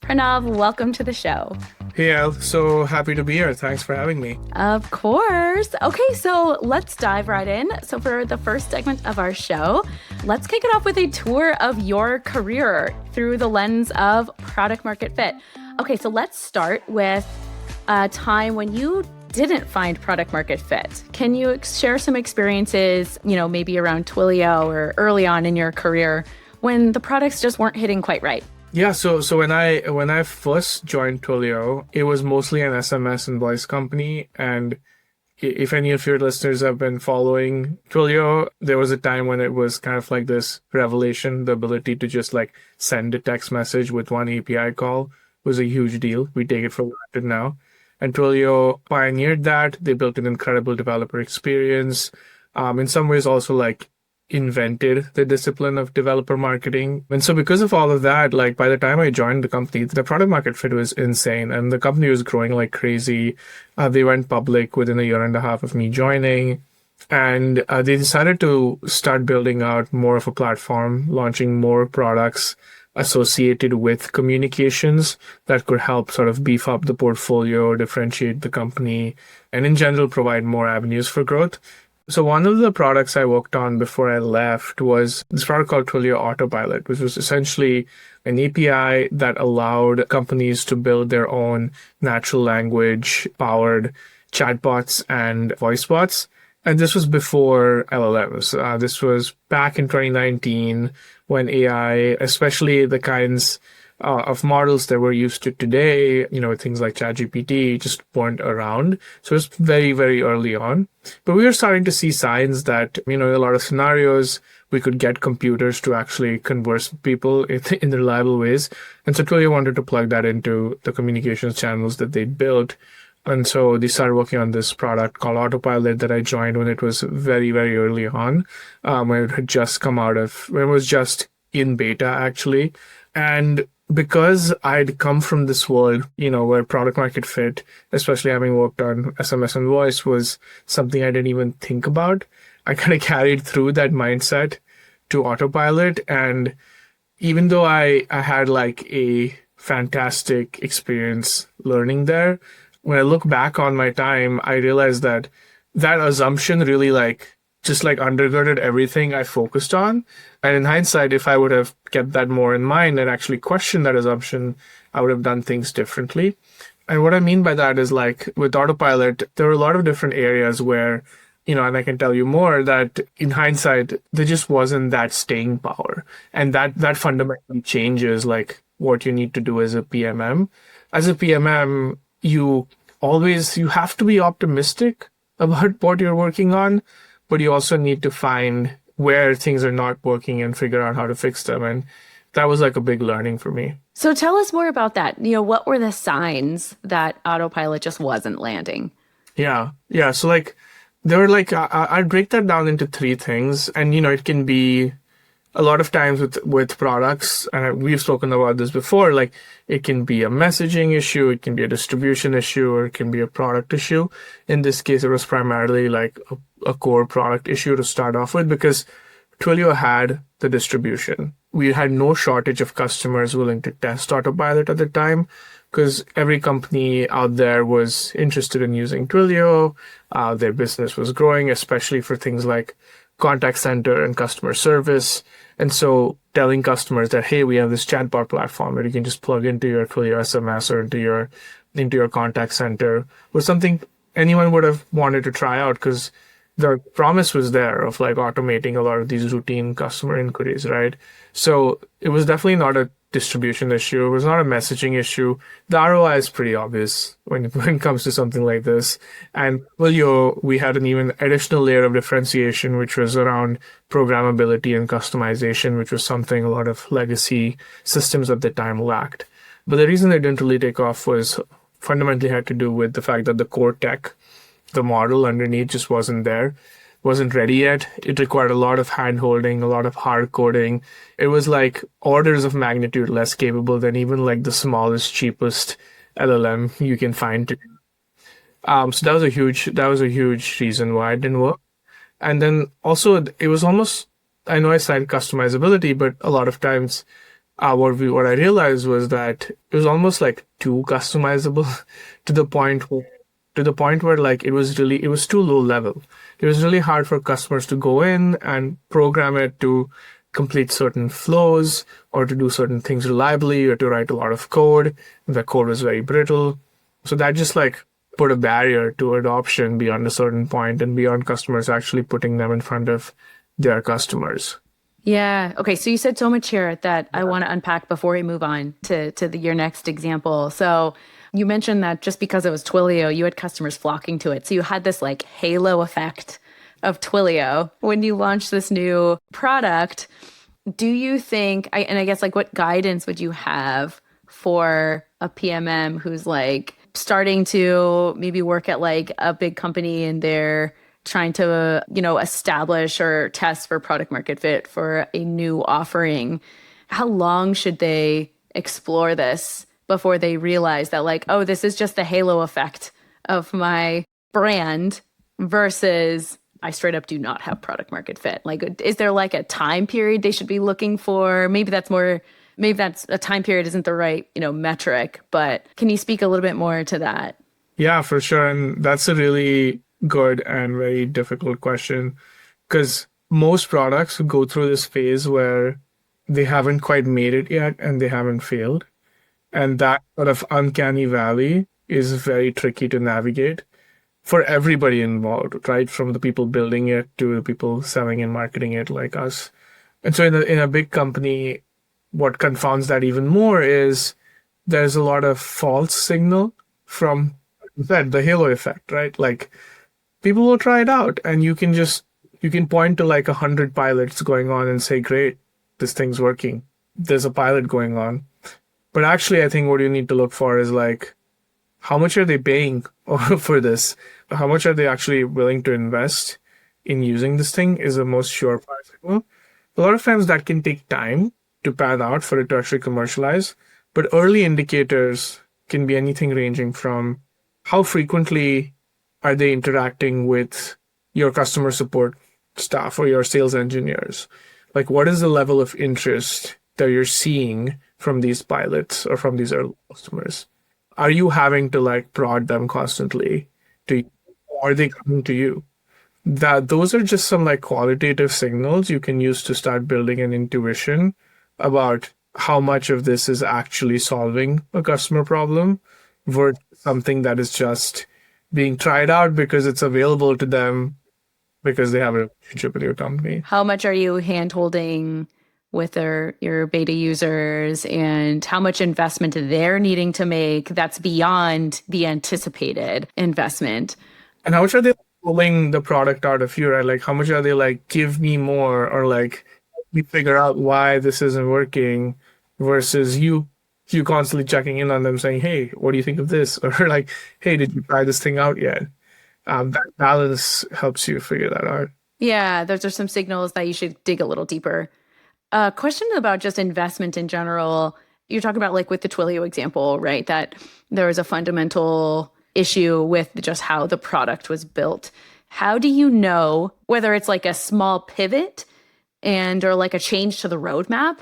Pranav, welcome to the show. Hey, Al. So happy to be here. Thanks for having me. Of course. Okay, so let's dive right in. So for the first segment of our show, let's kick it off with a tour of your career through the lens of product market fit. Okay, so let's start with a time when you didn't find product market fit. Can you share some experiences, maybe around Twilio or early on in your career when the products just weren't hitting quite right? Yeah, so when I first joined Twilio, it was mostly an SMS and voice company. And if any of your listeners have been following Twilio, there was a time when it was kind of like this revelation. The ability to just like send a text message with one API call was a huge deal. We take it for granted now. And Twilio pioneered that. They built an incredible developer experience. In some ways also like invented the discipline of developer marketing. And so because of all of that, like by the time I joined the company, the product market fit was insane and the company was growing like crazy. They went public within a year and a half of me joining. And they decided to start building out more of a platform, launching more products associated with communications that could help sort of beef up the portfolio, differentiate the company, and in general, provide more avenues for growth. So one of the products I worked on before I left was this product called Twilio Autopilot, which was essentially an API that allowed companies to build their own natural language powered chatbots and voice bots. And this was before LLMs. This was back in 2019 when AI, especially the kinds of models that we're used to today, things like ChatGPT just weren't around. So it was very, very early on. But we were starting to see signs that, in a lot of scenarios, we could get computers to actually converse with people in reliable ways. And so Twilio wanted to plug that into the communications channels that they built. And so they started working on this product called Autopilot that I joined when it was very, very early on, when it had just when it was just in beta, actually. And because I'd come from this world, where product market fit, especially having worked on SMS and voice, was something I didn't even think about, I kind of carried through that mindset to Autopilot. And even though I had like a fantastic experience learning there, when I look back on my time, I realized that assumption really just undergirded everything I focused on. And in hindsight, if I would have kept that more in mind and actually questioned that assumption, I would have done things differently. And what I mean by that is with Autopilot, there were a lot of different areas where, and I can tell you more, that in hindsight, there just wasn't that staying power. And that fundamentally changes what you need to do as a PMM. As a PMM, you have to be optimistic about what you're working on, but you also need to find where things are not working and figure out how to fix them. And that was a big learning for me. So tell us more about that. What were the signs that Autopilot just wasn't landing? Yeah. So there were I'd break that down into three things. And, it can be a lot of times with products, and we've spoken about this before, it can be a messaging issue, it can be a distribution issue, or it can be a product issue. In this case, it was primarily a core product issue to start off with because Twilio had the distribution. We had no shortage of customers willing to test Autopilot at the time because every company out there was interested in using Twilio. Their business was growing, especially for things like contact center and customer service. And so telling customers that, hey, we have this chatbot platform that you can just plug into your Twilio SMS or into your contact center was something anyone would have wanted to try out because the promise was there of automating a lot of these routine customer inquiries, right? So it was definitely not a distribution issue. It was not a messaging issue. The ROI is pretty obvious when it comes to something like this. And we had an even additional layer of differentiation, which was around programmability and customization, which was something a lot of legacy systems at the time lacked. But the reason they didn't really take off was fundamentally had to do with the fact that the core tech, the model underneath just wasn't ready yet. It required a lot of hand-holding, a lot of hard coding. It was orders of magnitude less capable than even the smallest, cheapest LLM you can find. So that was a huge reason why it didn't work. And then also it was almost, I know I cited customizability, but a lot of times what I realized was that it was almost like too customizable to the point where like it was too low level. It was really hard for customers to go in and program it to complete certain flows or to do certain things reliably or to write a lot of code. The code was very brittle. So that just like put a barrier to adoption beyond a certain point and beyond customers actually putting them in front of their customers. Yeah. Okay. So you said so much here that I want to unpack before we move on to your next example. So you mentioned that just because it was Twilio, you had customers flocking to it. So you had this like halo effect of Twilio when you launched this new product. Do you think, and I guess like what guidance would you have for a PMM who's like starting to maybe work at like a big company and they're trying to, establish or test for product market fit for a new offering? How long should they explore this before they realize that like, oh, this is just the halo effect of my brand versus I straight up do not have product market fit? Like, is there like a time period they should be looking for? Maybe that's a time period isn't the right, metric, but can you speak a little bit more to that? Yeah, for sure. And that's a really good and very difficult question because most products go through this phase where they haven't quite made it yet and they haven't failed. And that sort of uncanny valley is very tricky to navigate for everybody involved, right? From the people building it to the people selling and marketing it like us. And so in a big company, what confounds that even more is there's a lot of false signal from the halo effect, right? Like people will try it out and you can point to like 100 pilots going on and say, great, this thing's working. There's a pilot going on. But actually, I think what you need to look for is like, how much are they paying for this? How much are they actually willing to invest in using this thing is the most surefire signal. A lot of times that can take time to pan out for it to actually commercialize. But early indicators can be anything ranging from how frequently are they interacting with your customer support staff or your sales engineers? Like, what is the level of interest that you're seeing from these pilots or from these early customers? Are you having to like prod them constantly or are they coming to you? Those are just some like qualitative signals you can use to start building an intuition about how much of this is actually solving a customer problem versus something that is just being tried out because it's available to them because they have a relationship with your company. How much are you hand-holding with your beta users and how much investment they're needing to make that's beyond the anticipated investment? And how much are they pulling the product out of you, right? Like how much are they like, give me more or like, we figure out why this isn't working versus you constantly checking in on them saying, hey, what do you think of this? Or like, hey, did you try this thing out yet? That balance helps you figure that out. Yeah, those are some signals that you should dig a little deeper. Question about just investment in general. You're talking about like with the Twilio example, right? That there was a fundamental issue with just how the product was built. How do you know whether it's like a small pivot or like a change to the roadmap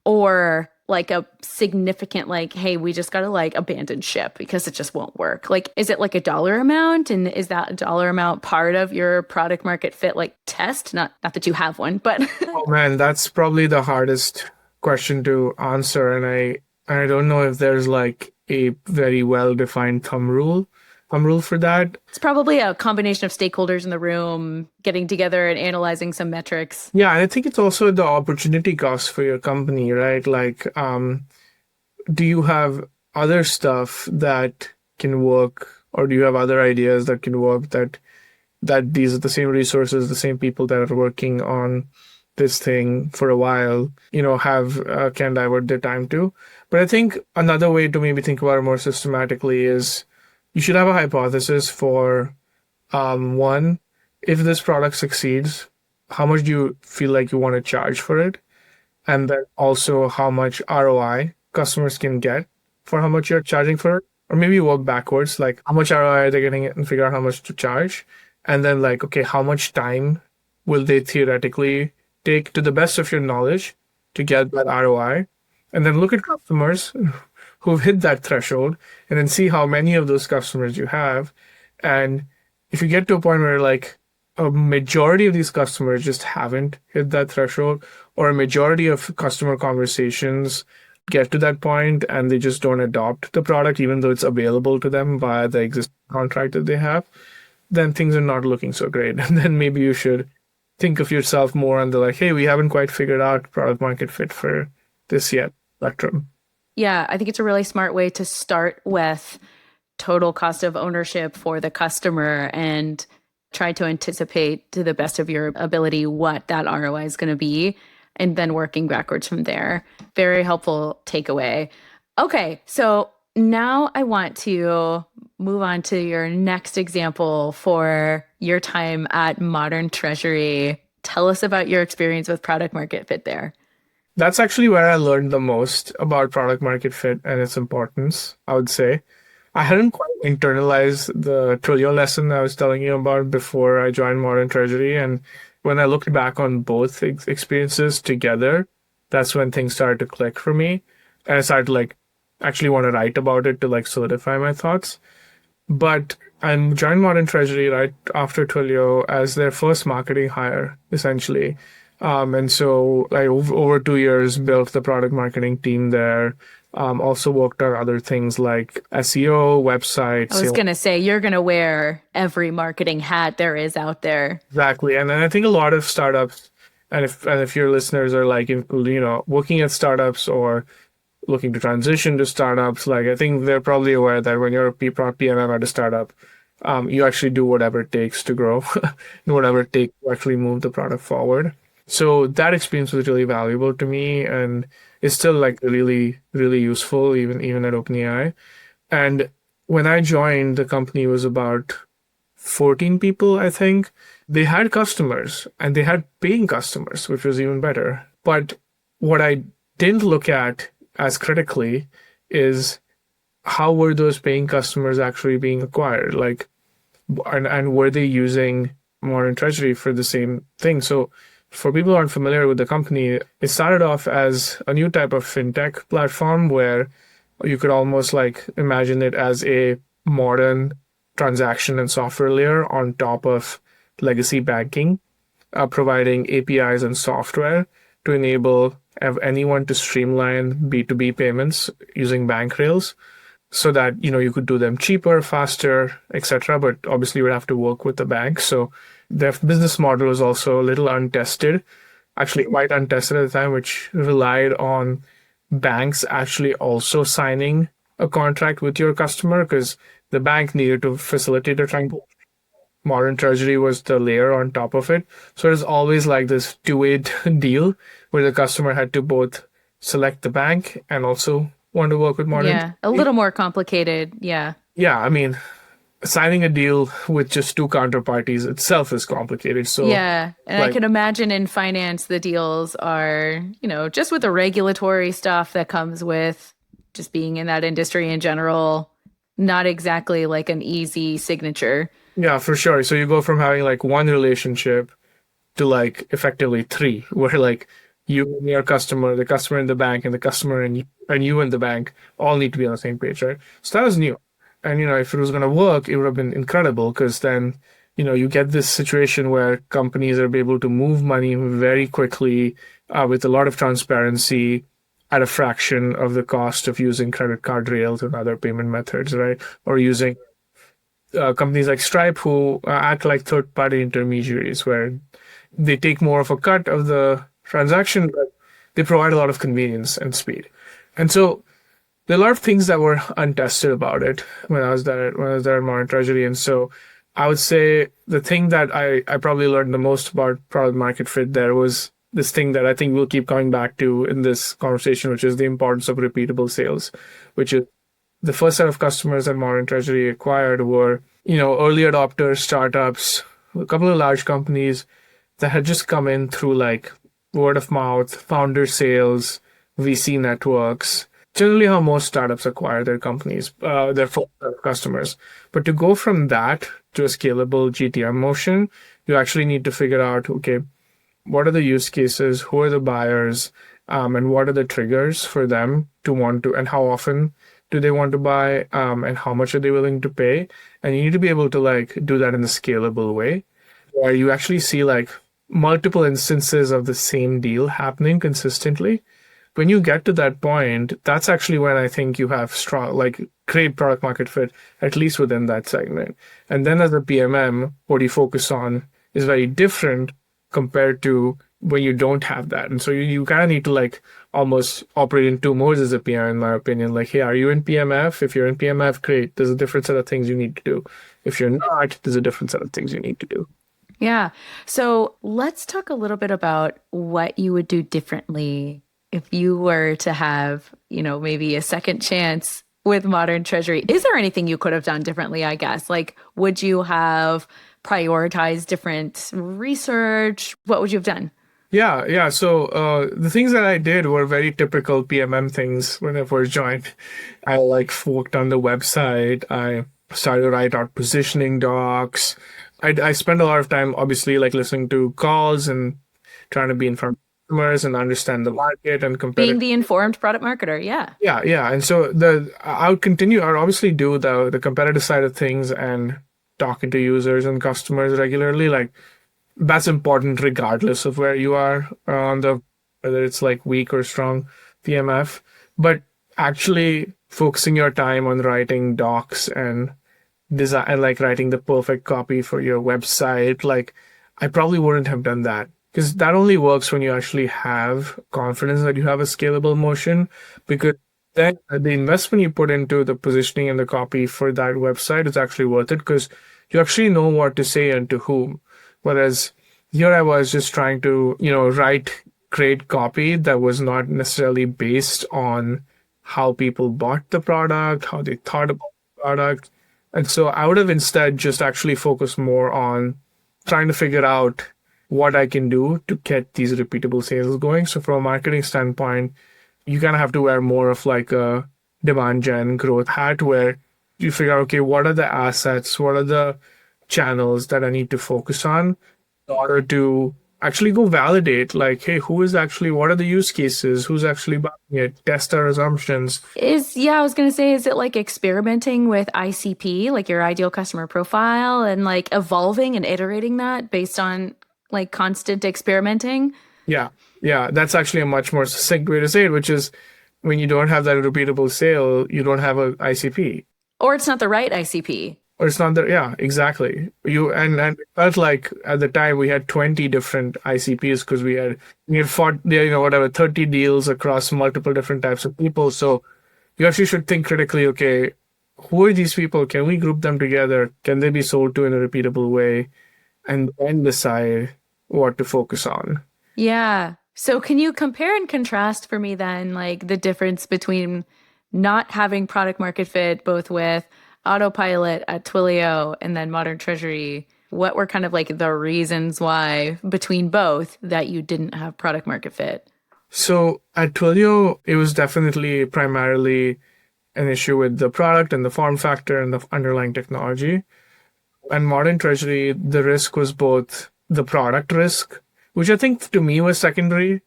or like a significant like, hey, we just got to like abandon ship because it just won't work? Like, is it like a dollar amount? And is that dollar amount part of your product market fit like test? Not that you have one, but oh man, that's probably the hardest question to answer. And I don't know if there's like a very well-defined thumb rule for that. It's probably a combination of stakeholders in the room getting together and analyzing some metrics. Yeah, and I think it's also the opportunity cost for your company, right? Like, do you have other stuff that can work, or do you have other ideas that can work that these are the same resources, the same people that are working on this thing for a while, can divert their time to? But I think another way to maybe think about it more systematically is you should have a hypothesis for, one, if this product succeeds, how much do you feel like you want to charge for it? And then also how much ROI customers can get for how much you're charging for it. Or maybe work backwards, like how much ROI are they getting and figure out how much to charge. And then like, okay, how much time will they theoretically take to the best of your knowledge to get that ROI? and then look at customers who've hit that threshold, and then see how many of those customers you have. And if you get to a point where like a majority of these customers just haven't hit that threshold, or a majority of customer conversations get to that point and they just don't adopt the product, even though it's available to them via the existing contract that they have, then things are not looking so great. And then maybe you should think of yourself more on the like, hey, we haven't quite figured out product market fit for this yet spectrum. Yeah, I think it's a really smart way to start with total cost of ownership for the customer and try to anticipate to the best of your ability what that ROI is going to be, and then working backwards from there. Very helpful takeaway. Okay, so now I want to move on to your next example for your time at Modern Treasury. Tell us about your experience with product market fit there. That's actually where I learned the most about product market fit and its importance, I would say. I hadn't quite internalized the Twilio lesson I was telling you about before I joined Modern Treasury. And when I looked back on both experiences together, that's when things started to click for me. And I started to like actually want to write about it to like solidify my thoughts. But I joined Modern Treasury right after Twilio as their first marketing hire, essentially. And so I over 2 years built the product marketing team there. Also worked on other things like SEO, websites. I was going to say, you're going to wear every marketing hat there is out there. Exactly. And I think a lot of startups, and if your listeners are like, working at startups or looking to transition to startups, like I think they're probably aware that when you're a PMM at a startup, you actually do whatever it takes to grow and whatever it takes to actually move the product forward. So that experience was really valuable to me, and it's still like really, really useful even at OpenAI. And when I joined, the company was about 14 people, I think. They had customers and they had paying customers, which was even better. But what I didn't look at as critically is how were those paying customers actually being acquired? Like, and were they using Modern Treasury for the same thing? So for people who aren't familiar with the company, it started off as a new type of fintech platform where you could almost like imagine it as a modern transaction and software layer on top of legacy banking, providing APIs and software to enable anyone to streamline B2B payments using bank rails so that, you could do them cheaper, faster, etc. But obviously you would have to work with the bank. So their business model was also a little untested, actually quite untested at the time, which relied on banks actually also signing a contract with your customer because the bank needed to facilitate a transaction. Modern Treasury was the layer on top of it. So it was always like this two-way deal where the customer had to both select the bank and also want to work with Modern Yeah, Treasury. a little more complicated. Yeah. Yeah, I mean, signing a deal with just two counterparties itself is complicated. So yeah, and I can imagine in finance, the deals are, just with the regulatory stuff that comes with just being in that industry in general, not exactly like an easy signature. Yeah, for sure. So you go from having like one relationship to like effectively three, where like you and your customer, the customer in the bank, and the customer and you and the bank all need to be on the same page, right? So that was new. And, if it was going to work, it would have been incredible because then, you get this situation where companies are able to move money very quickly with a lot of transparency at a fraction of the cost of using credit card rails and other payment methods, right? Or using companies like Stripe who act like third-party intermediaries where they take more of a cut of the transaction, but they provide a lot of convenience and speed. And so there are a lot of things that were untested about it when I was there at Modern Treasury. And so I would say the thing that I probably learned the most about product market fit there was this thing that I think we'll keep coming back to in this conversation, which is the importance of repeatable sales, which is the first set of customers that Modern Treasury acquired were, early adopters, startups, a couple of large companies that had just come in through like word of mouth, founder sales, VC networks, generally how most startups acquire their companies, their first set of customers. But to go from that to a scalable GTM motion, you actually need to figure out, okay, what are the use cases? Who are the buyers? and what are the triggers for them to want to, and how often do they want to buy, and how much are they willing to pay. And you need to be able to like do that in a scalable way where you actually see like multiple instances of the same deal happening consistently. When you get to that point, that's actually when I think you have strong, like great product market fit, at least within that segment. And then as a PMM, what you focus on is very different compared to when you don't have that. And so you kind of need to like almost operate in two modes as a PM, in my opinion. Like, hey, are you in PMF? If you're in PMF, great. There's a different set of things you need to do. If you're not, there's a different set of things you need to do. Yeah. So let's talk a little bit about what you would do differently if you were to have, maybe a second chance with Modern Treasury. Is there anything you could have done differently, I guess? Like, would you have prioritized different research? What would you have done? Yeah. So the things that I did were very typical PMM things when I first joined. I like worked on the website. I started to write out positioning docs. I spent a lot of time, obviously, like listening to calls and trying to be in front of customers and understand the market and compare. Being the informed product marketer, yeah. Yeah. And so I would continue. I would obviously do the competitive side of things and talking to users and customers regularly. Like that's important regardless of where you are on whether it's like weak or strong PMF. But actually focusing your time on writing docs and design, like writing the perfect copy for your website, like I probably wouldn't have done that. Because that only works when you actually have confidence that you have a scalable motion, because then the investment you put into the positioning and the copy for that website is actually worth it because you actually know what to say and to whom. Whereas here I was just trying to, write great copy that was not necessarily based on how people bought the product, how they thought about the product. And so I would have instead just actually focused more on trying to figure out what I can do to get these repeatable sales going. So from a marketing standpoint, you kind of have to wear more of like a demand gen growth hat where you figure out, okay, what are the assets? What are the channels that I need to focus on in order to actually go validate, like, hey, what are the use cases? Who's actually buying it? Test our assumptions. I was going to say, is it like experimenting with ICP, like your ideal customer profile, and like evolving and iterating that based on like constant experimenting? Yeah. That's actually a much more succinct way to say it, which is when you don't have that repeatable sale, you don't have a ICP. Or it's not the right ICP. Or it's not yeah, exactly. And it felt like at the time we had 20 different ICPs because we had fought, 30 deals across multiple different types of people. So you actually should think critically, okay, who are these people? Can we group them together? Can they be sold to in a repeatable way? And then decide what to focus on. Yeah. So can you compare and contrast for me then, like the difference between not having product market fit, both with Autopilot at Twilio and then Modern Treasury? What were kind of like the reasons why between both that you didn't have product market fit? So at Twilio, it was definitely primarily an issue with the product and the form factor and the underlying technology. And Modern Treasury, the risk was both the product risk, which I think to me was secondary,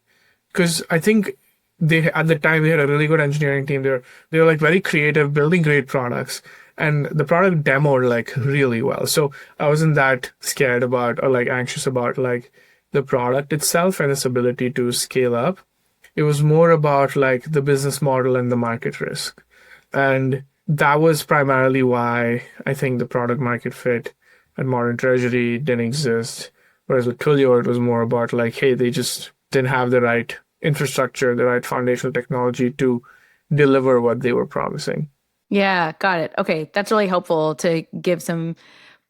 because I think at the time they had a really good engineering team. They were like very creative, building great products, and the product demoed like really well. So I wasn't that scared about or like anxious about like the product itself and its ability to scale up. It was more about like the business model and the market risk. And that was primarily why I think the product market fit at Modern Treasury didn't exist. Whereas with Twilio, it was more about like, hey, they just didn't have the right infrastructure, the right foundational technology to deliver what they were promising. Yeah, got it. Okay, that's really helpful to give some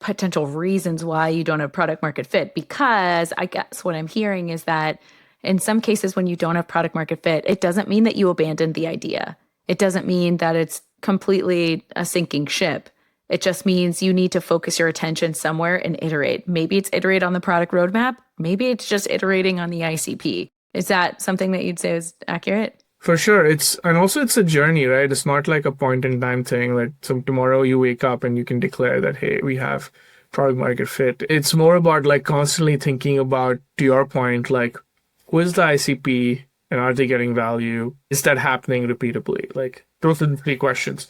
potential reasons why you don't have product market fit, because I guess what I'm hearing is that in some cases when you don't have product market fit, it doesn't mean that you abandoned the idea. It doesn't mean that it's completely a sinking ship. It just means you need to focus your attention somewhere and iterate. Maybe it's iterate on the product roadmap. Maybe it's just iterating on the ICP. Is that something that you'd say is accurate? For sure. It's a journey, right? It's not like a point in time thing. Like tomorrow you wake up and you can declare that, hey, we have product market fit. It's more about like constantly thinking about, to your point, like who is the ICP? And are they getting value? Is that happening repeatably? Like, those are the three questions.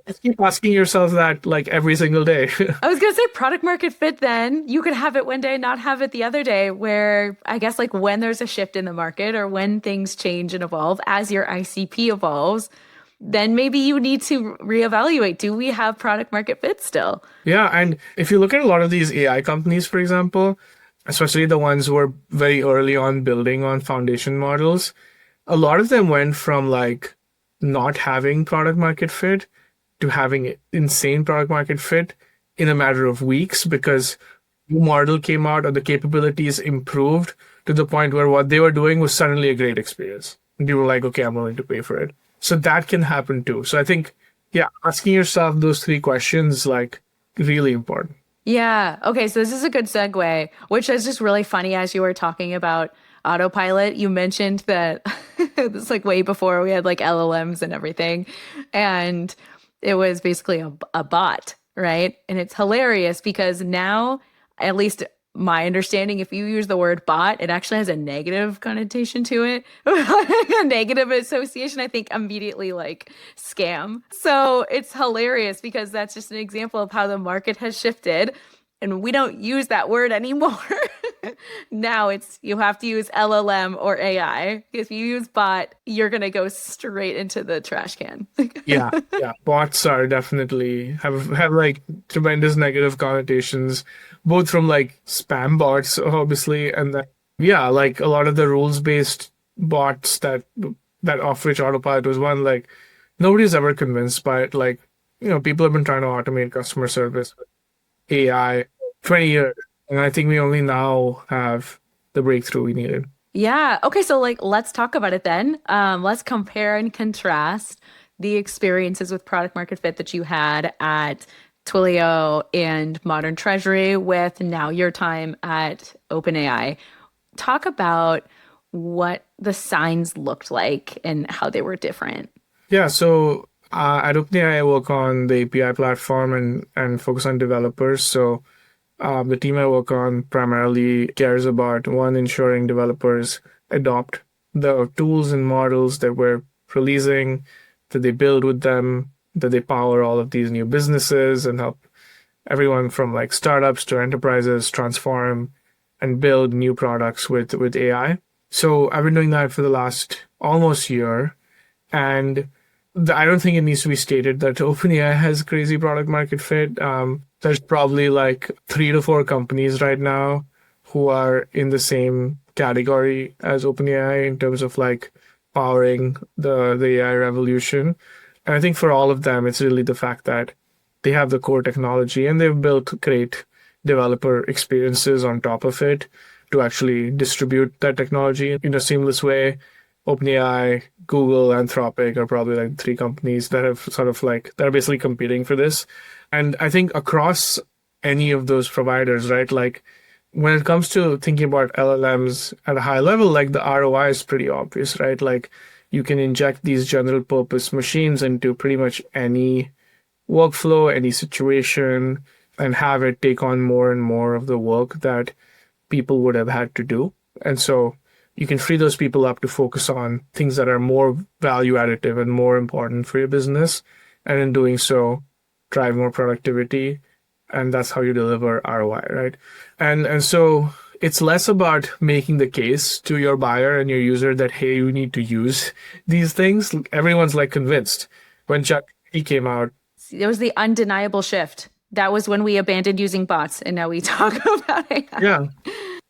Just keep asking yourself that like every single day. I was gonna say product market fit then. You could have it one day, not have it the other day, where I guess like when there's a shift in the market or when things change and evolve as your ICP evolves, then maybe you need to reevaluate. Do we have product market fit still? Yeah, and if you look at a lot of these AI companies, for example, especially the ones who are very early on building on foundation models, a lot of them went from like not having product market fit to having insane product market fit in a matter of weeks because new model came out or the capabilities improved to the point where what they were doing was suddenly a great experience. And you were like, okay, I'm willing to pay for it. So that can happen too. So I think, yeah, asking yourself those three questions, like really important. Yeah. Okay. So this is a good segue, which is just really funny as you were talking about autopilot. You mentioned that this is like way before we had like LLMs and everything. And it was basically a bot, right? And it's hilarious because now, at least my understanding, if you use the word bot, it actually has a negative connotation to it, a negative association. I think immediately like scam. So it's hilarious because that's just an example of how the market has shifted. And we don't use that word anymore. Now it's you have to use LLM or AI. If you use bot, you're gonna go straight into the trash can. Yeah, yeah. Bots are definitely have like tremendous negative connotations, both from like spam bots, obviously, and then yeah, like a lot of the rules based bots that of which Autopilot was one, like nobody's ever convinced by it. Like, people have been trying to automate customer service with AI 20 years. And I think we only now have the breakthrough we needed. Yeah. Okay. So like, let's talk about it then. Let's compare and contrast the experiences with product market fit that you had at Twilio and Modern Treasury with now your time at OpenAI. Talk about what the signs looked like and how they were different. Yeah. So at OpenAI, I work on the API platform and focus on developers. So the team I work on primarily cares about one, ensuring developers adopt the tools and models that we're releasing, that they build with them, that they power all of these new businesses and help everyone from like startups to enterprises transform and build new products with AI. So I've been doing that for the last almost year. And I don't think it needs to be stated that OpenAI has crazy product market fit. There's probably like 3 to 4 companies right now who are in the same category as OpenAI in terms of like powering the AI revolution. And I think for all of them, it's really the fact that they have the core technology and they've built great developer experiences on top of it to actually distribute that technology in a seamless way. OpenAI, Google, Anthropic are probably like 3 companies that have sort of like, they're basically competing for this. And I think across any of those providers, right, like when it comes to thinking about LLMs at a high level, like the ROI is pretty obvious, right? Like you can inject these general purpose machines into pretty much any workflow, any situation, and have it take on more and more of the work that people would have had to do. And so you can free those people up to focus on things that are more value additive and more important for your business. And in doing so, drive more productivity. And that's how you deliver ROI, right? And so it's less about making the case to your buyer and your user that, hey, you need to use these things. Everyone's like convinced. When ChatGPT came out, it was the undeniable shift. That was when we abandoned using bots, and now we talk about it. Yeah.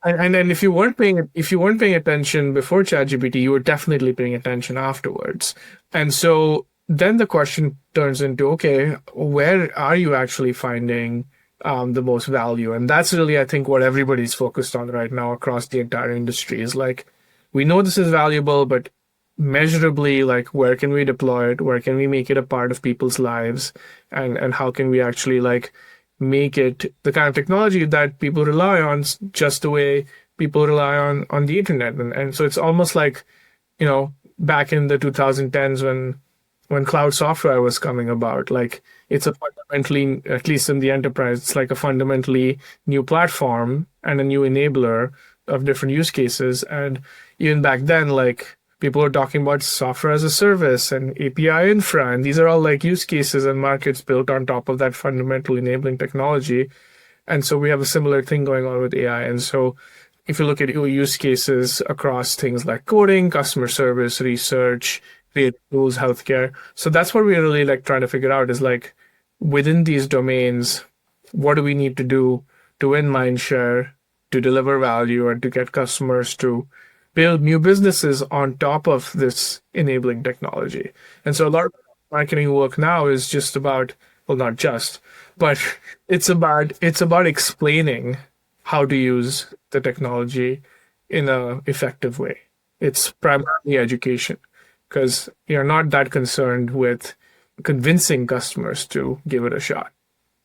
And then if you weren't paying attention before ChatGPT, you were definitely paying attention afterwards. And so then the question turns into, okay, where are you actually finding the most value? And that's really, I think, what everybody's focused on right now across the entire industry is like, we know this is valuable, but measurably, like, where can we deploy it? Where can we make it a part of people's lives? And how can we actually like make it the kind of technology that people rely on just the way people rely on the internet. And so it's almost like, back in the 2010s when cloud software was coming about, like it's a fundamentally, at least in the enterprise, it's like a fundamentally new platform and a new enabler of different use cases. And even back then, like People are talking about software as a service and API infra, and these are all like use cases and markets built on top of that fundamental enabling technology. And so we have a similar thing going on with AI. And so if you look at use cases across things like coding, customer service, research, creative tools, healthcare. So that's what we're really like trying to figure out is like within these domains, what do we need to do to win mindshare, to deliver value, and to get customers to build new businesses on top of this enabling technology. And so a lot of marketing work now is just about, well, not just, but it's about explaining how to use the technology in a effective way. It's primarily education because you're not that concerned with convincing customers to give it a shot.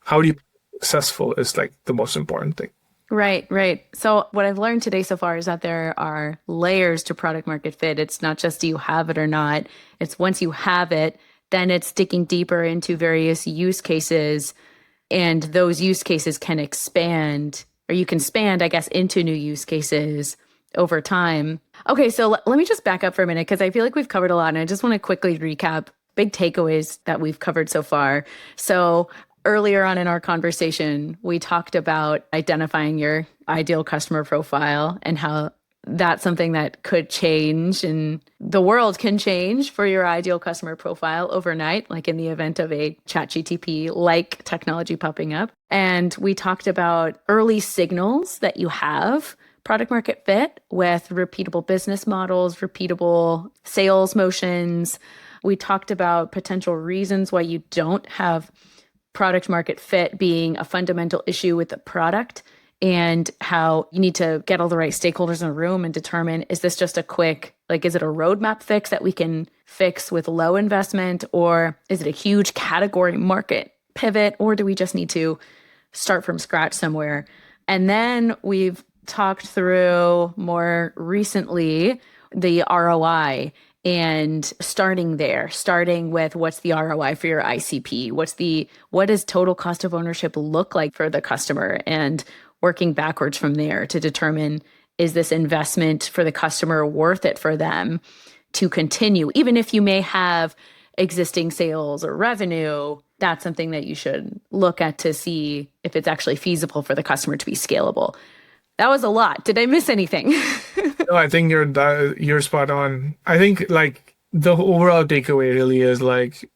How do you be successful is like the most important thing. Right, right. So what I've learned today so far is that there are layers to product market fit. It's not just do you have it or not. It's once you have it, then it's digging deeper into various use cases. And those use cases can expand, or you can expand, I guess, into new use cases over time. Okay, so let me just back up for a minute because I feel like we've covered a lot. And I just want to quickly recap big takeaways that we've covered so far. So earlier on in our conversation, we talked about identifying your ideal customer profile and how that's something that could change and the world can change for your ideal customer profile overnight, like in the event of a ChatGPT like technology popping up. And we talked about early signals that you have product market fit with repeatable business models, repeatable sales motions. We talked about potential reasons why you don't have product market fit being a fundamental issue with the product and how you need to get all the right stakeholders in a room and determine, is this just a quick, like, is it a roadmap fix that we can fix with low investment, or is it a huge category market pivot, or do we just need to start from scratch somewhere? And then we've talked through more recently the ROI and starting with what's the ROI for your ICP? What does total cost of ownership look like for the customer? And working backwards from there to determine, is this investment for the customer worth it for them to continue? Even if you may have existing sales or revenue, that's something that you should look at to see if it's actually feasible for the customer to be scalable. That was a lot. Did I miss anything? No, I think you're spot on. I think like the overall takeaway really is like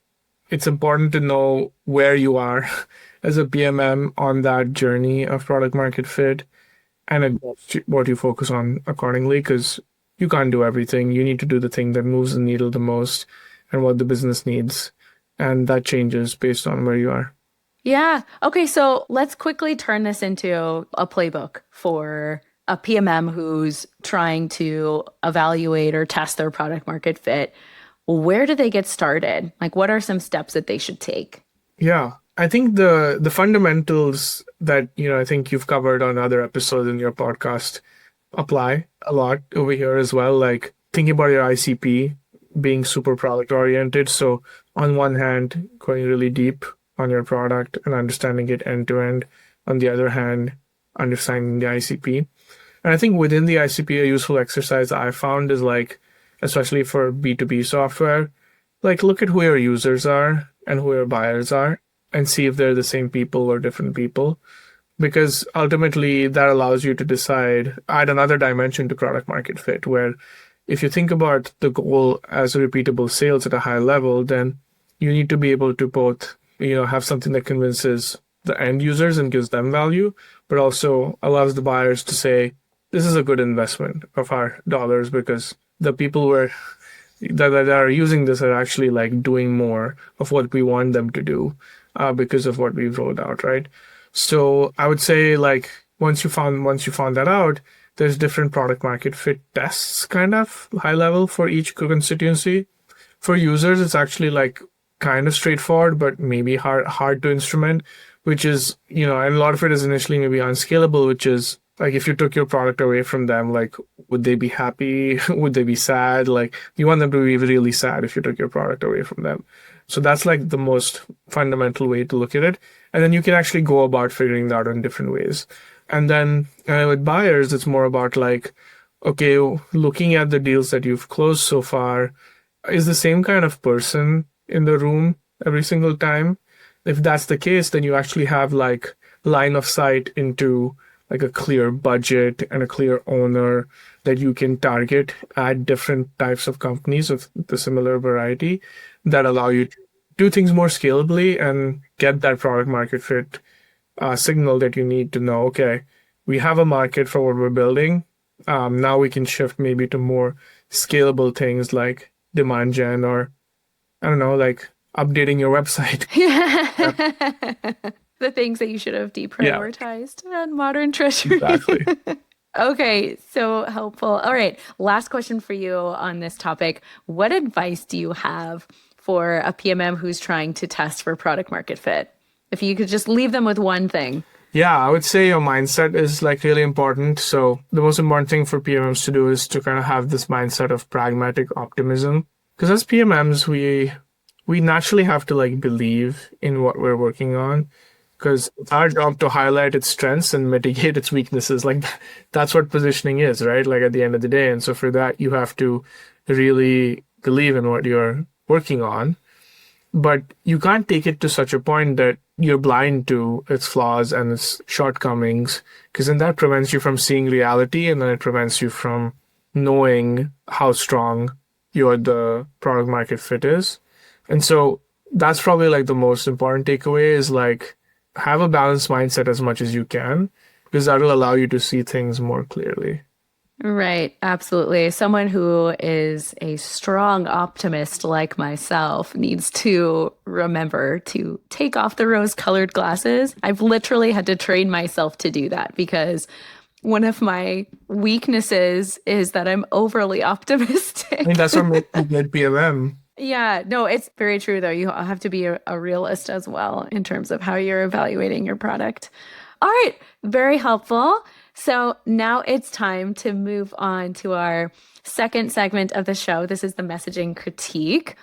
it's important to know where you are as a PMM on that journey of product market fit and adjust what you focus on accordingly, because you can't do everything. You need to do the thing that moves the needle the most and what the business needs. And that changes based on where you are. Yeah. Okay. So let's quickly turn this into a playbook for a PMM who's trying to evaluate or test their product market fit. Where do they get started? Like, what are some steps that they should take? Yeah. I think the fundamentals that, I think you've covered on other episodes in your podcast apply a lot over here as well. Like thinking about your ICP being super product oriented. So on one hand, going really deep on your product and understanding it end to end. On the other hand, understanding the ICP. And I think within the ICP, a useful exercise I found is like, especially for B2B software, like look at who your users are and who your buyers are and see if they're the same people or different people. Because ultimately that allows you to decide, add another dimension to product market fit, where if you think about the goal as repeatable sales at a high level, then you need to be able to both, have something that convinces the end users and gives them value, but also allows the buyers to say, this is a good investment of our dollars because the people that are using this are actually like doing more of what we want them to do because of what we've rolled out, right? So I would say like once you found that out, there's different product market fit tests, kind of high level for each constituency. For users, it's actually like kind of straightforward, but maybe hard to instrument, which is, and a lot of it is initially maybe unscalable, which is like if you took your product away from them, like would they be happy? Would they be sad? Like you want them to be really sad if you took your product away from them. So that's like the most fundamental way to look at it. And then you can actually go about figuring that out in different ways. And then with buyers, it's more about like, okay, looking at the deals that you've closed so far, is the same kind of person in the room every single time? If that's the case, then you actually have like line of sight into like a clear budget and a clear owner that you can target at different types of companies of the similar variety that allow you to do things more scalably and get that product market fit signal that you need to know, okay, we have a market for what we're building. Now we can shift maybe to more scalable things like demand gen or, I don't know, like updating your website. The things that you should have Yeah, deprioritized on Modern Treasury. exactly. Okay, so helpful. All right, last question for you on this topic. What advice do you have for a PMM who's trying to test for product market fit? If you could just leave them with one thing. Yeah, I would say your mindset is like really important. So the most important thing for PMMs to do is to kind of have this mindset of pragmatic optimism. Because as PMMs, we naturally have to like believe in what we're working on. Because it's our job to highlight its strengths and mitigate its weaknesses. Like that's what positioning is, right? Like at the end of the day. And so for that, you have to really believe in what you're working on. But you can't take it to such a point that you're blind to its flaws and its shortcomings, because then that prevents you from seeing reality, and then it prevents you from knowing how strong the product market fit is. And so that's probably like the most important takeaway is like have a balanced mindset as much as you can, because that will allow you to see things more clearly. Right, absolutely. Someone who is a strong optimist like myself needs to remember to take off the rose-colored glasses. I've literally had to train myself to do that because one of my weaknesses is that I'm overly optimistic. I mean, that's what makes you good PMM. Yeah, no, it's very true though. You have to be a realist as well in terms of how you're evaluating your product. All right, very helpful. So now it's time to move on to our second segment of the show. This is the messaging critique.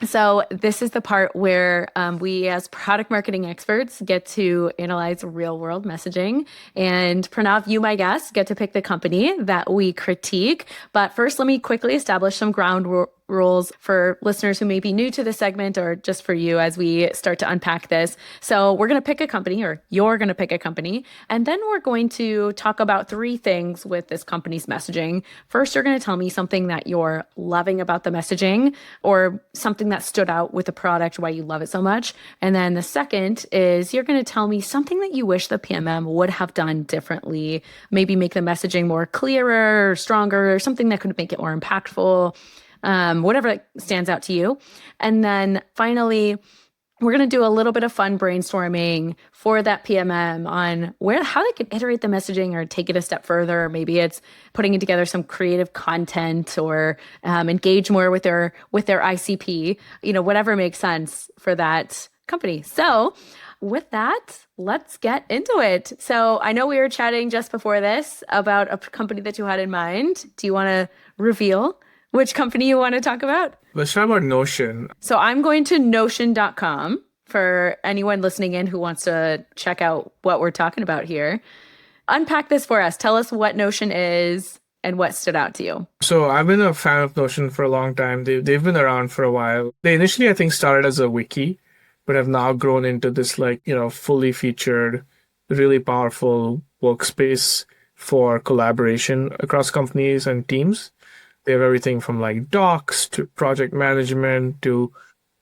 So this is the part where we as product marketing experts get to analyze real world messaging. And Pranav, you, my guest, get to pick the company that we critique. But first, let me quickly establish some ground rules for listeners who may be new to the segment or just for you as we start to unpack this. So we're going to pick a company, or you're going to pick a company, and then we're going to talk about three things with this company's messaging. First, you're going to tell me something that you're loving about the messaging or something that stood out with the product, why you love it so much. And then the second is you're going to tell me something that you wish the PMM would have done differently, maybe make the messaging more clearer or stronger, or something that could make it more impactful. Whatever stands out to you. And then finally, we're going to do a little bit of fun brainstorming for that PMM on how they could iterate the messaging or take it a step further. Maybe it's putting together some creative content or engage more with their ICP, whatever makes sense for that company. So with that, let's get into it. So I know we were chatting just before this about a company that you had in mind. Do you want to reveal which company you want to talk about? Let's talk about Notion. So I'm going to notion.com for anyone listening in who wants to check out what we're talking about here. Unpack this for us. Tell us what Notion is and what stood out to you. So I've been a fan of Notion for a long time. They've been around for a while. They initially, I think, started as a wiki, but have now grown into this fully featured, really powerful workspace for collaboration across companies and teams. They have everything from like docs to project management to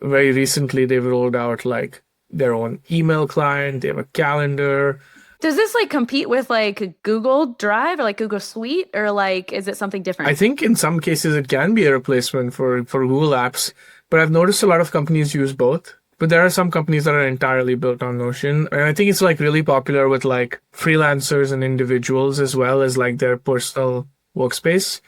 very recently they've rolled out like their own email client. They have a calendar. Does this like compete with like Google Drive or like Google Suite, or like is it something different? I think in some cases it can be a replacement for Google Apps, but I've noticed a lot of companies use both. But there are some companies that are entirely built on Notion. And I think it's like really popular with like freelancers and individuals as well as like their personal workspace.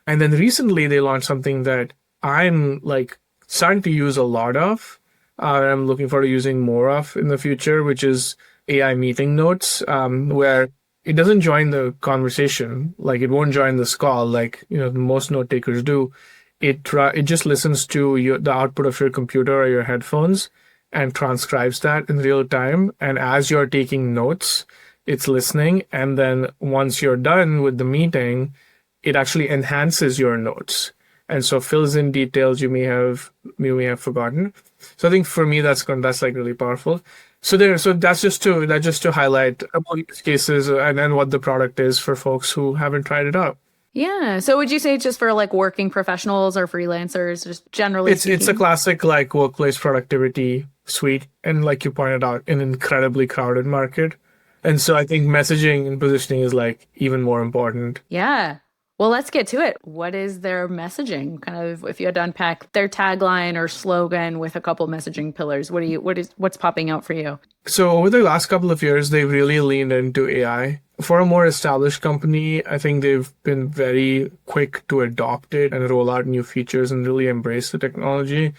And then recently they launched something that I'm like starting to use a lot of. I'm looking forward to using more of in the future, which is AI meeting notes, where it doesn't join the conversation. Like it won't join this call like, most note takers do. It just listens to the output of your computer or your headphones and transcribes that in real time. And as you're taking notes, it's listening. And then once you're done with the meeting, it actually enhances your notes. And so fills in details you may have forgotten. So I think for me that's like really powerful. So that's just to highlight a couple use cases and then what the product is for folks who haven't tried it out. Yeah. So would you say it's just for like working professionals or freelancers, just generally It's a speaking? classic like workplace productivity suite, and like you pointed out, an incredibly crowded market. And so I think messaging and positioning is like even more important. Yeah. Well, let's get to it. What is their messaging? Kind of if you had to unpack their tagline or slogan with a couple messaging pillars, what's popping out for you? So over the last couple of years, they've really leaned into AI. For a more established company, I think they've been very quick to adopt it and roll out new features and really embrace the technology.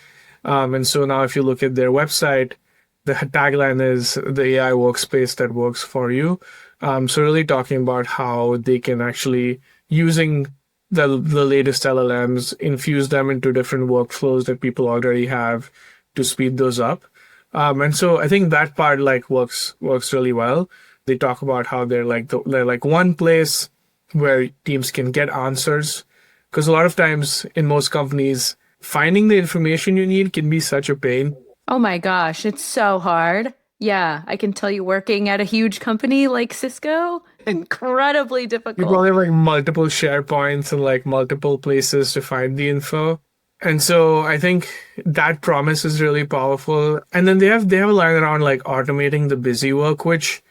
And so now if you look at their website, the tagline is the AI workspace that works for you. So really talking about how they can actually, using the latest LLMs, infuse them into different workflows that people already have to speed those up. And so I think that part like works really well. They talk about how they're like one place where teams can get answers, because a lot of times in most companies, finding the information you need can be such a pain. Oh my gosh, it's so hard. Yeah, I can tell you working at a huge company like Cisco, incredibly You difficult. probably have like multiple SharePoints and like multiple places to find the info. And so I think that promise is really powerful. And then they have a line around like automating the busy work, which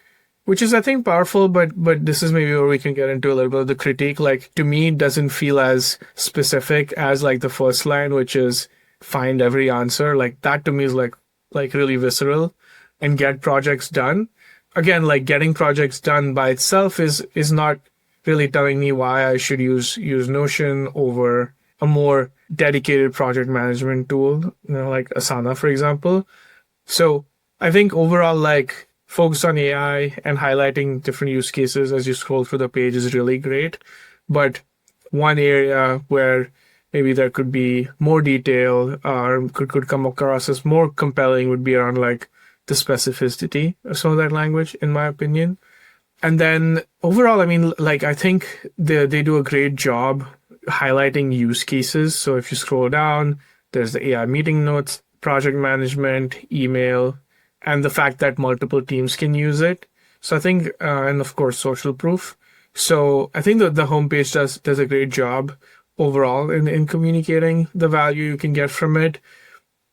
is I think powerful, but this is maybe where we can get into a little bit of the critique. Like to me, it doesn't feel as specific as like the first line, which is find every answer. Like that to me is like really visceral and get projects done. Again, like getting projects done by itself is not really telling me why I should use Notion over a more dedicated project management tool, like Asana, for example. So I think overall, like focus on AI and highlighting different use cases as you scroll through the page is really great. But one area where maybe there could be more detail or could come across as more compelling would be around like the specificity of some of that language, in my opinion. And then overall, I mean, like I think they do a great job highlighting use cases. So if you scroll down, there's the AI meeting notes, project management, email, and the fact that multiple teams can use it. So I think, and of course, social proof. So I think that the homepage does a great job overall in communicating the value you can get from it,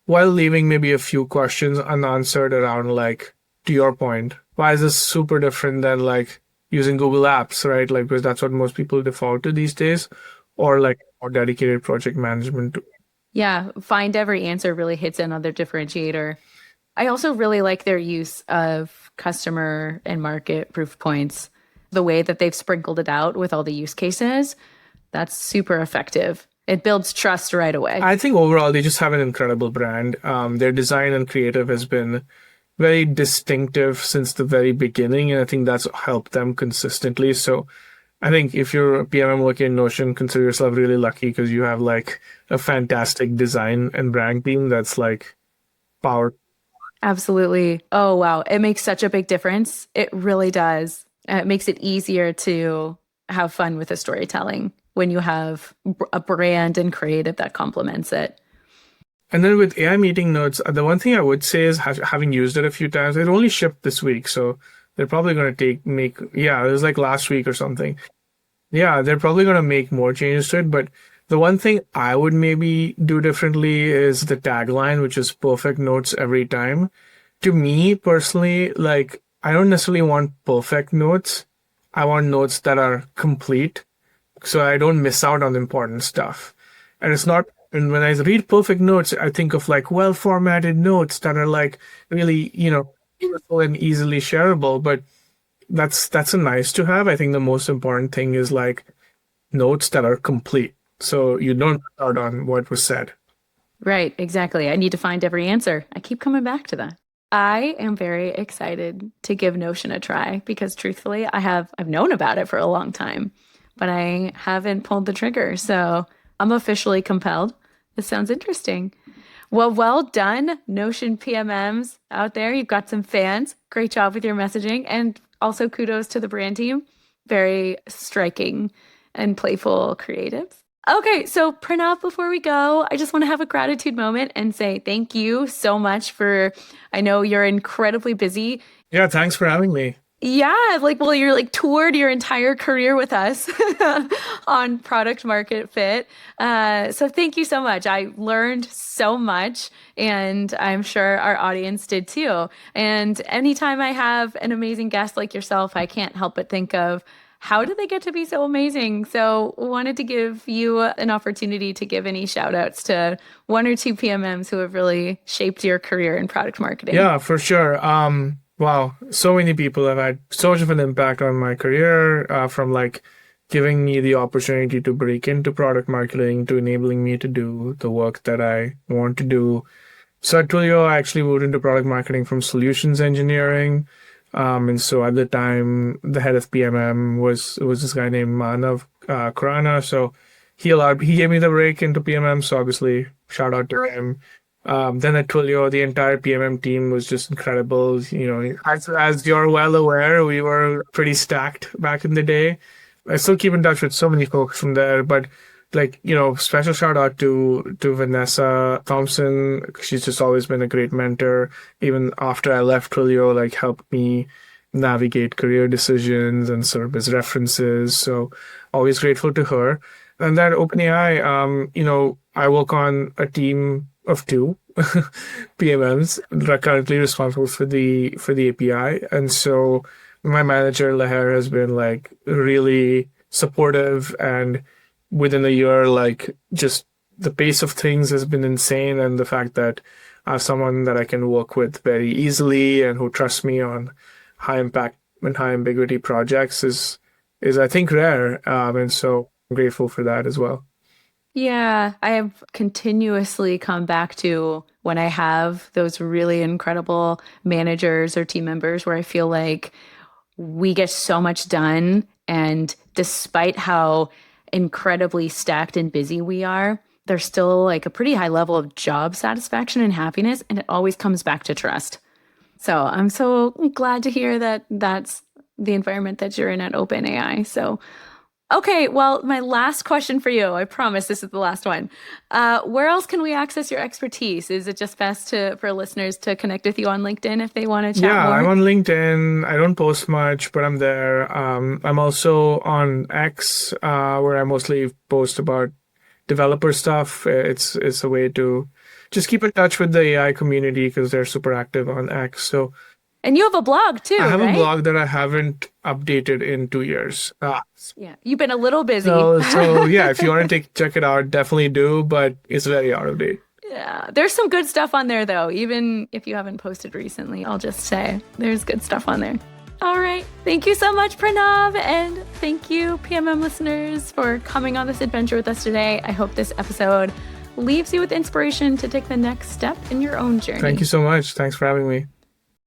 while leaving maybe a few questions unanswered around like, to your point, why is this super different than like using Google Apps, right? Like, because that's what most people default to these days, or like more dedicated project management. Yeah, find every answer really hits another differentiator. I also really like their use of customer and market proof points, the way that they've sprinkled it out with all the use cases. That's super effective. It builds trust right away. I think overall they just have an incredible brand. Their design and creative has been very distinctive since the very beginning, and I think that's helped them consistently. So I think if you're a PMM working in Notion, consider yourself really lucky because you have like a fantastic design and brand team that's like power. Absolutely. Oh, wow. It makes such a big difference. It really does. It makes it easier to have fun with the storytelling when you have a brand and creative that complements it. And then with AI meeting notes, the one thing I would say is having used it a few times, it only shipped this week, so they're probably going to yeah, it was like last week or something. Yeah, they're probably going to make more changes to it, but the one thing I would maybe do differently is the tagline, which is perfect notes every time. To me personally, like I don't necessarily want perfect notes. I want notes that are complete so I don't miss out on important stuff. And it's not, and when I read perfect notes, I think of like well formatted notes that are like really, beautiful and easily shareable. But that's a nice to have. I think the most important thing is like notes that are complete. So you don't miss out on what was said. Right, exactly. I need to find every answer. I keep coming back to that. I am very excited to give Notion a try because truthfully, I've known about it for a long time, but I haven't pulled the trigger. So I'm officially compelled. This sounds interesting. Well done, Notion PMMs out there. You've got some fans. Great job with your messaging. And also kudos to the brand team. Very striking and playful creatives. Okay, so Pranav, before we go, I just want to have a gratitude moment and say thank you so much I know you're incredibly busy. Yeah, thanks for having me. Yeah, you're toured your entire career with us on product market fit. So thank you so much. I learned so much, and I'm sure our audience did too. And anytime I have an amazing guest like yourself, I can't help but think of how did they get to be so amazing? So wanted to give you an opportunity to give any shout outs to one or two PMMs who have really shaped your career in product marketing. Yeah, for sure. Wow, so many people have had so much of an impact on my career, from like giving me the opportunity to break into product marketing to enabling me to do the work that I want to do. So at Twilio, I actually moved into product marketing from solutions engineering. And so at the time, the head of PMM was this guy named Manav Khurana. So he gave me the break into PMM. So obviously, shout out to him. Then at Twilio, the entire PMM team was just incredible. You know, as you're well aware, we were pretty stacked back in the day. I still keep in touch with so many folks from there, but special shout out to Vanessa Thompson. She's just always been a great mentor. Even after I left Twilio, helped me navigate career decisions and serve as references. So always grateful to her. And then OpenAI, I work on a team of two PMMs that are currently responsible for the API. And so my manager, Leher, has been really supportive, and within a year, just the pace of things has been insane. And the fact that I have someone that I can work with very easily and who trusts me on high impact and high ambiguity projects is I think rare. And so I'm grateful for that as well. Yeah, I have continuously come back to when I have those really incredible managers or team members where I feel like we get so much done. And despite how incredibly stacked and busy we are, there's still a pretty high level of job satisfaction and happiness. And it always comes back to trust. So I'm so glad to hear that that's the environment that you're in at OpenAI. So okay, well, my last question for you, I promise this is the last one. Where else can we access your expertise? Is it just best for listeners to connect with you on LinkedIn if they want to chat more? Yeah, I'm on LinkedIn. I don't post much, but I'm there. I'm also on X, where I mostly post about developer stuff. It's a way to just keep in touch with the AI community because they're super active on X. So. And you have a blog too, I have right? a blog that I haven't updated in 2 years. Yeah, you've been a little busy. So yeah, if you want to check it out, definitely do, but it's very out of date. Yeah, there's some good stuff on there though. Even if you haven't posted recently, I'll just say there's good stuff on there. All right. Thank you so much, Pranav. And thank you, PMM listeners, for coming on this adventure with us today. I hope this episode leaves you with inspiration to take the next step in your own journey. Thank you so much. Thanks for having me.